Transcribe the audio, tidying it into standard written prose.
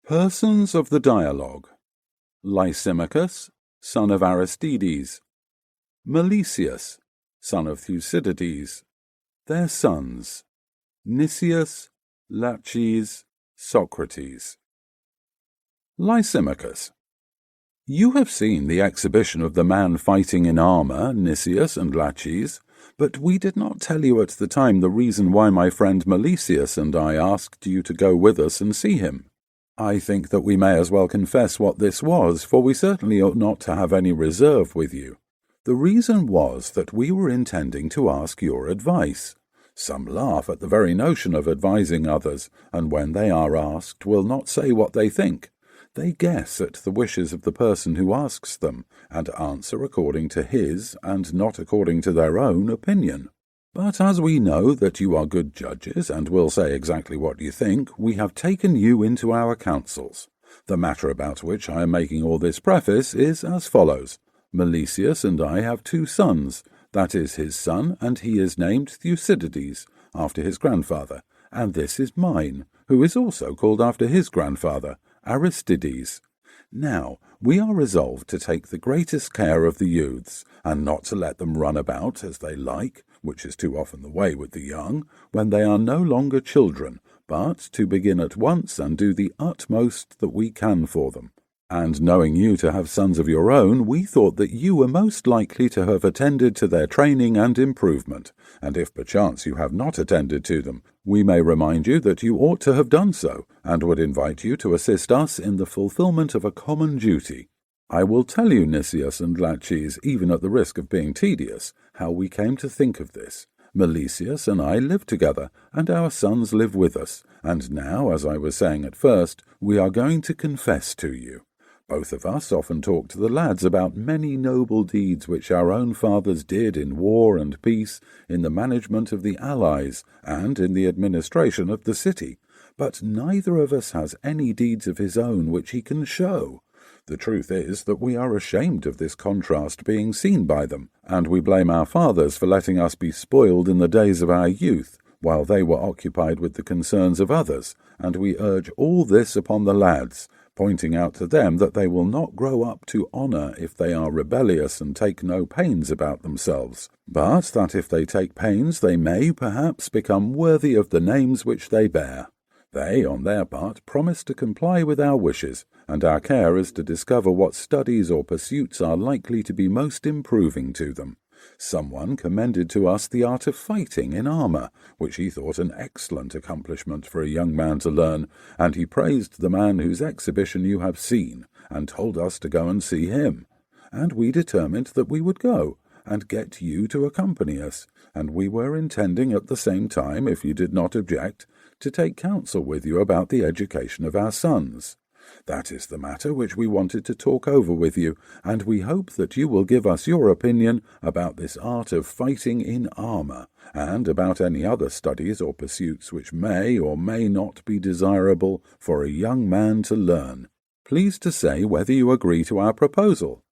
Persons of the Dialogue: Lysimachus, son of Aristides; Melesius, son of Thucydides; their sons, Nicias, Laches, Socrates. Lysimachus. You have seen the exhibition of the man fighting in armour, Nicias and Laches, but we did not tell you at the time the reason why my friend Melesius and I asked you to go with us and see him. I think that we may as well confess what this was, for we certainly ought not to have any reserve with you. The reason was that we were intending to ask your advice. Some laugh at the very notion of advising others, and when they are asked will not say what they think. They guess at the wishes of the person who asks them, and answer according to his, and not according to their own, opinion. But as we know that you are good judges, and will say exactly what you think, we have taken you into our counsels. The matter about which I am making all this preface is as follows. Melesius and I have 2 sons, that is his son, and he is named Thucydides, after his grandfather, and this is mine, who is also called after his grandfather, Aristides. Now, we are resolved to take the greatest care of the youths, and not to let them run about as they like, which is too often the way with the young, when they are no longer children, but to begin at once and do the utmost that we can for them. And knowing you to have sons of your own, we thought that you were most likely to have attended to their training and improvement, and if perchance you have not attended to them, we may remind you that you ought to have done so, and would invite you to assist us in the fulfilment of a common duty. I will tell you, Nicias and Laches, even at the risk of being tedious, how we came to think of this. Melesius and I live together, and our sons live with us, and now, as I was saying at first, we are going to confess to you. Both of us often talk to the lads about many noble deeds which our own fathers did in war and peace, in the management of the allies, and in the administration of the city, but neither of us has any deeds of his own which he can show. The truth is that we are ashamed of this contrast being seen by them, and we blame our fathers for letting us be spoiled in the days of our youth, while they were occupied with the concerns of others, and we urge all this upon the lads, pointing out to them that they will not grow up to honour if they are rebellious and take no pains about themselves, but that if they take pains they may, perhaps, become worthy of the names which they bear. They, on their part, promise to comply with our wishes, and our care is to discover what studies or pursuits are likely to be most improving to them. Someone commended to us the art of fighting in armour, which he thought an excellent accomplishment for a young man to learn, and he praised the man whose exhibition you have seen, and told us to go and see him. And we determined that we would go, and get you to accompany us, and we were intending at the same time, if you did not object, to take counsel with you about the education of our sons. That is the matter which we wanted to talk over with you, and we hope that you will give us your opinion about this art of fighting in armour, and about any other studies or pursuits which may or may not be desirable for a young man to learn. Please to say whether you agree to our proposal,